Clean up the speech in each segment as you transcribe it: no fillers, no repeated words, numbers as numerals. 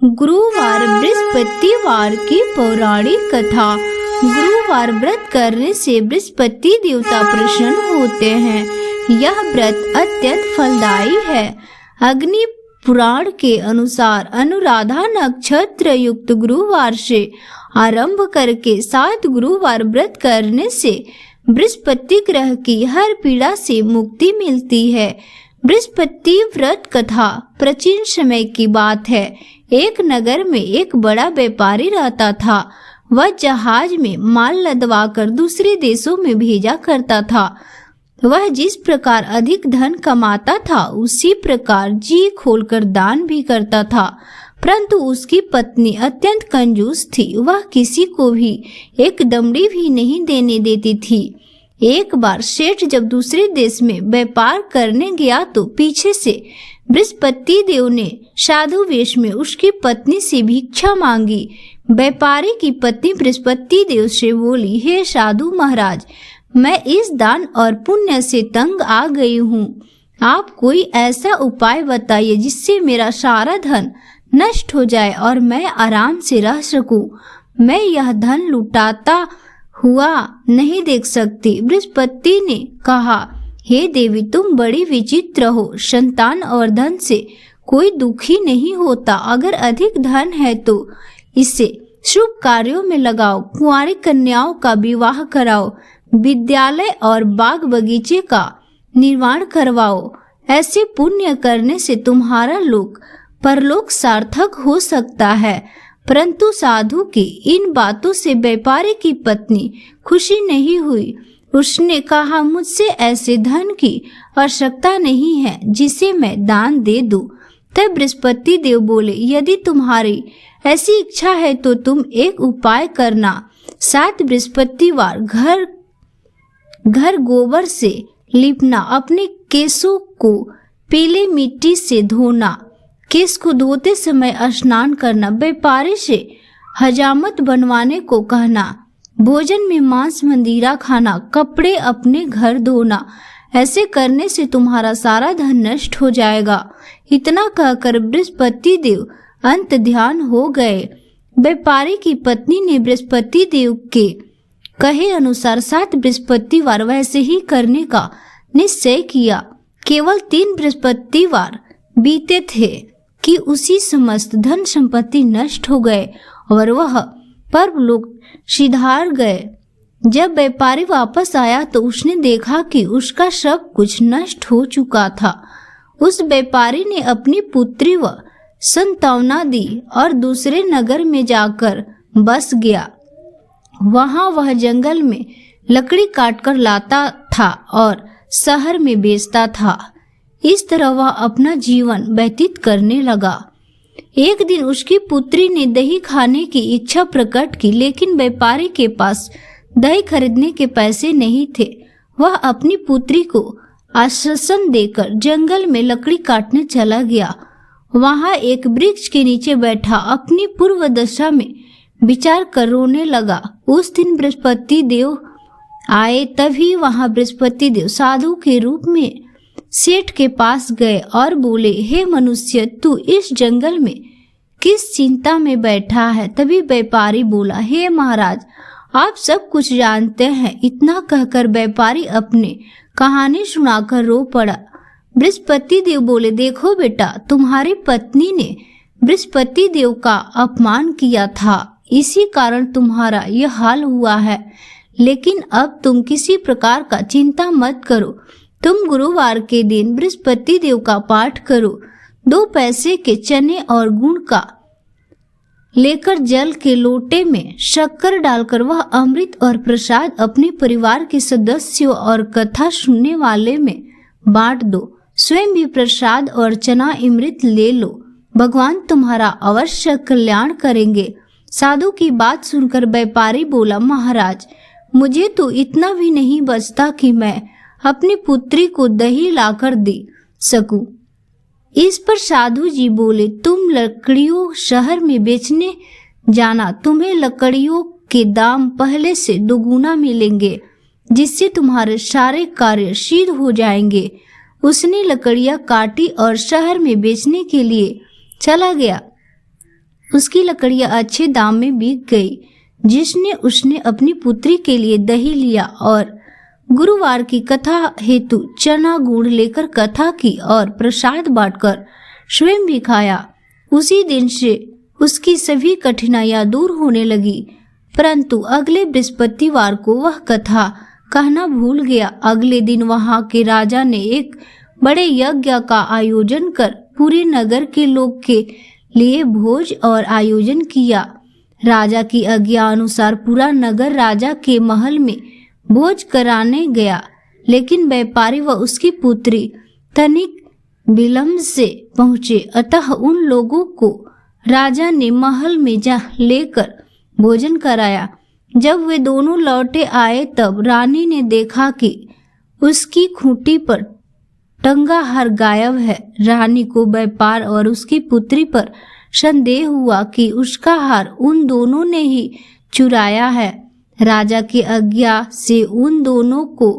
गुरुवार बृहस्पतिवार की पौराणिक कथा। गुरुवार व्रत करने से बृहस्पति देवता प्रसन्न होते हैं। यह व्रत अत्यंत फलदायी है। अग्नि पुराण के अनुसार अनुराधा नक्षत्र युक्त गुरुवार से आरंभ करके 7 गुरुवार व्रत करने से बृहस्पति ग्रह की हर पीड़ा से मुक्ति मिलती है। बृहस्पति व्रत कथा प्राचीन समय की बात है। एक नगर में एक बड़ा व्यापारी रहता था। वह जहाज में माल लदवाकर दूसरे देशों में भेजा करता था। वह जिस प्रकार अधिक धन कमाता था उसी प्रकार जी खोलकर दान भी करता था, परंतु उसकी पत्नी अत्यंत कंजूस थी। वह किसी को भी एक दमड़ी भी नहीं देने देती थी। एक बार सेठ जब दूसरे देश में व्यापार करने गया तो पीछे से बृहस्पति देव ने साधु वेश में उसकी पत्नी से भिक्षा मांगी। व्यापारी की पत्नी बृहस्पति देव से बोली, हे साधु महाराज, मैं इस दान और पुण्य से तंग आ गई हूँ। आप कोई ऐसा उपाय बताइए जिससे मेरा सारा धन नष्ट हो जाए और मैं आराम से रह सकूं। मैं यह धन लुटाता हुआ नहीं देख सकती। बृहस्पति ने कहा, हे देवी, तुम बड़ी विचित्र हो। संतान और धन से कोई दुखी नहीं होता। अगर अधिक धन है तो इसे शुभ कार्यों में लगाओ। कुंवारी कन्याओं का विवाह कराओ। विद्यालय और बाग बगीचे का निर्माण करवाओ। ऐसे पुण्य करने से तुम्हारा लोक परलोक सार्थक हो सकता है। परंतु साधु की इन बातों से व्यापारी की पत्नी खुशी नहीं हुई। उसने कहा, मुझसे ऐसे धन की आवश्यकता नहीं है जिसे मैं दान दे दूं। तब बृहस्पति देव बोले, यदि तुम्हारी ऐसी इच्छा है तो तुम एक उपाय करना। 7 बृहस्पतिवार घर गोबर से लिपना, अपने केशों को पीली मिट्टी से धोना, केश को धोते समय स्नान करना, व्यापारी से हजामत बनवाने को कहना, भोजन में मांस मंदिरा खाना, कपड़े अपने घर धोना। ऐसे करने से तुम्हारा सारा धन नष्ट हो जाएगा। इतना कहकर बृहस्पति देव अंत ध्यान हो गए। व्यापारी की पत्नी ने बृहस्पति देव के कहे अनुसार 7 बृहस्पतिवार वैसे ही करने का निश्चय किया। केवल 3 बृहस्पतिवार बीते थे कि उसी समस्त धन संपत्ति नष्ट हो गए और वह परलोक सिधार गए। जब व्यापारी वापस आया तो उसने देखा कि उसका सब कुछ नष्ट हो चुका था। उस व्यापारी ने अपनी पुत्री व संतावना दी और दूसरे नगर में जाकर बस गया। वहां वह जंगल में लकड़ी काटकर लाता था और शहर में बेचता था। इस तरह वह अपना जीवन व्यतीत करने लगा। एक दिन उसकी पुत्री ने दही खाने की इच्छा प्रकट की, लेकिन व्यापारी के पास दही खरीदने के पैसे नहीं थे। वह अपनी पुत्री को आश्वासन देकर जंगल में लकड़ी काटने चला गया। वहां एक वृक्ष के नीचे बैठा अपनी पूर्व दशा में विचार कर रोने लगा। उस दिन बृहस्पति देव आए। तभी वहां बृहस्पति देव साधु के रूप में सेठ के पास गए और बोले, हे मनुष्य, तू इस जंगल में किस चिंता में बैठा है? तभी व्यापारी बोला, हे महाराज, आप सब कुछ जानते हैं। इतना कहकर व्यापारी अपने कहानी सुनाकर रो पड़ा। बृहस्पति देव बोले, देखो बेटा, तुम्हारी पत्नी ने बृहस्पति देव का अपमान किया था, इसी कारण तुम्हारा यह हाल हुआ है। लेकिन अब तुम किसी प्रकार का चिंता मत करो। तुम गुरुवार के दिन बृहस्पति देव का पाठ करो। 2 पैसे के चने और गुड़ का लेकर जल के लोटे में शक्कर डालकर वह अमृत और प्रसाद अपने परिवार के सदस्यों और कथा सुनने वाले में बांट दो। स्वयं भी प्रसाद और चना अमृत ले लो। भगवान तुम्हारा अवश्य कल्याण करेंगे। साधु की बात सुनकर व्यापारी बोला, महाराज, मुझे तो इतना भी नहीं बचता कि मैं अपनी पुत्री को दही लाकर दे सकूं। इस पर साधु जी बोले, तुम लकड़ियों शहर में बेचने जाना। तुम्हें लकड़ियों के दाम पहले से दोगुना मिलेंगे, जिससे तुम्हारे सारे कार्य सिद्ध हो जाएंगे। उसने लकड़ियां काटी और शहर में बेचने के लिए चला गया। उसकी लकड़ियां अच्छे दाम में बिक गई, जिसने उसने अपनी पुत्री के लिए दही लिया और गुरुवार की कथा हेतु चना गुड़ लेकर कथा की और प्रसाद बांटकर स्वयं भी खाया। उसी दिन से उसकी सभी कठिनाइयां दूर होने लगी। परंतु अगले बृहस्पतिवार को वह कथा कहना भूल गया। अगले दिन वहां के राजा ने एक बड़े यज्ञ का आयोजन कर पूरे नगर के लोग के लिए भोज और आयोजन किया। राजा की आज्ञा अनुसार पूरा नगर राजा के महल में भोज कराने गया, लेकिन व्यापारी व उसकी पुत्री तनिक विलंब से पहुंचे। अतः उन लोगों को राजा ने महल में जा लेकर भोजन कराया। जब वे दोनों लौटे आए तब रानी ने देखा कि उसकी खूंटी पर टंगा हार गायब है। रानी को व्यापार और उसकी पुत्री पर संदेह हुआ कि उसका हार उन दोनों ने ही चुराया है। राजा की आज्ञा से उन दोनों को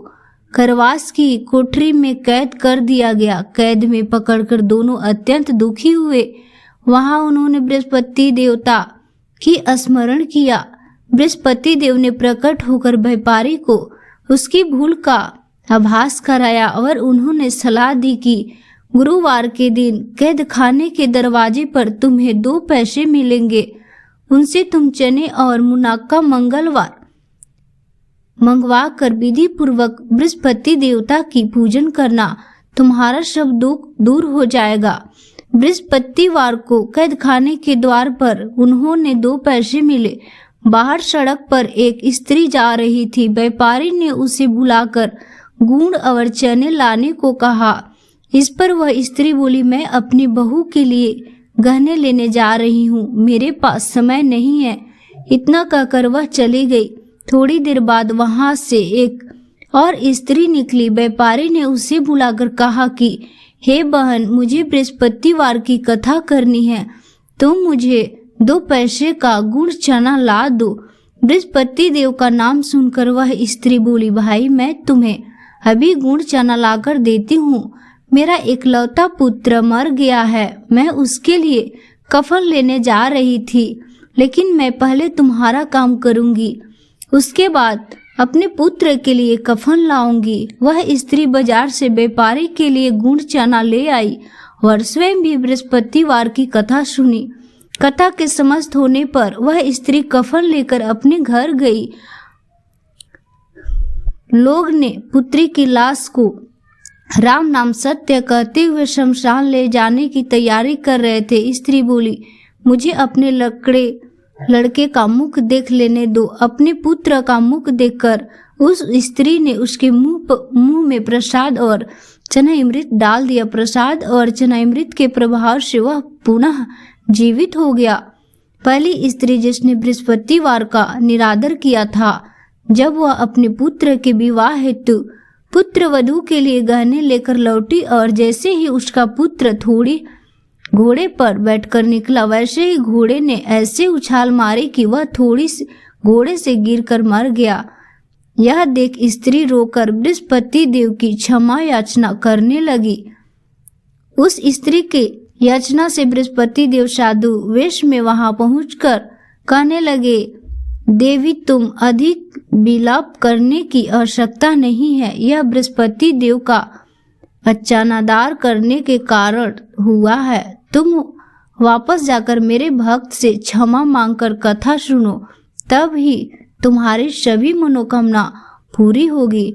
करवास की कोठरी में कैद कर दिया गया। कैद में पकड़कर दोनों अत्यंत दुखी हुए। वहां उन्होंने बृहस्पति देवता की स्मरण किया। बृहस्पति देव ने प्रकट होकर व्यापारी को उसकी भूल का आभास कराया और उन्होंने सलाह दी कि गुरुवार के दिन कैद खाने के दरवाजे पर तुम्हें 2 पैसे मिलेंगे। उनसे तुम चने और मुनाक्का मंगलवार मंगवा कर विधि पूर्वक बृहस्पति देवता की पूजन करना। तुम्हारा सब दुख दूर हो जाएगा। बृहस्पतिवार को कैद खाने के द्वार पर उन्होंने 2 पैसे मिले। बाहर सड़क पर एक स्त्री जा रही थी। व्यापारी ने उसे बुलाकर गुड़ और चने लाने को कहा। इस पर वह स्त्री बोली, मैं अपनी बहू के लिए गहने लेने जा रही हूँ, मेरे पास समय नहीं है। इतना कहकर वह चली गई। थोड़ी देर बाद वहां से एक और स्त्री निकली। व्यापारी ने उसे बुलाकर कहा कि हे बहन, मुझे बृहस्पतिवार की कथा करनी है, तुम मुझे 2 पैसे का गुड़ चना ला दो। बृहस्पति देव का नाम सुनकर वह स्त्री बोली, भाई मैं तुम्हें अभी गुड़ चना लाकर देती हूँ। मेरा इकलौता पुत्र मर गया है, मैं उसके लिए कफन लेने जा रही थी, लेकिन मैं पहले तुम्हारा काम करूँगी, उसके बाद अपने पुत्र के लिए कफन लाऊंगी। वह स्त्री बाजार से व्यापारी के लिए गुड़ चना ले आई और स्वयं भी बृहस्पतिवार की कथा सुनी। कथा के समाप्त होने पर वह स्त्री कफन लेकर अपने घर गई। लोग ने पुत्री की लाश को राम नाम सत्य कहते हुए शमशान ले जाने की तैयारी कर रहे थे। स्त्री बोली, मुझे अपने लड़के का मुख देख लेने दो। अपने पुत्र का मुख देखकर उस स्त्री ने उसके मुंह में प्रसाद और चनामृत डाल दिया। प्रसाद और चनामृत के प्रभाव से वह पुनः जीवित हो गया। पहली स्त्री जिसने बृहस्पतिवार का निरादर किया था, जब वह अपने पुत्र के विवाह हेतु पुत्र वधू के लिए गहने लेकर लौटी और जैसे ही उसका पुत्र थोड़ी घोड़े पर बैठकर निकला, वैसे ही घोड़े ने ऐसे उछाल मारी कि वह थोड़ी घोड़े से गिरकर मर गया। यह देख स्त्री रोकर बृहस्पति देव की क्षमा याचना करने लगी। उस स्त्री के याचना से बृहस्पति देव साधु वेश में वहां पहुंचकर कहने लगे, देवी तुम अधिक विलाप करने की आवश्यकता नहीं है। यह बृहस्पति देव का अचानदार करने के कारण हुआ है। तुम वापस जाकर मेरे भक्त से क्षमा मांगकर कथा सुनो, तब ही तुम्हारी सभी मनोकामना पूरी होगी।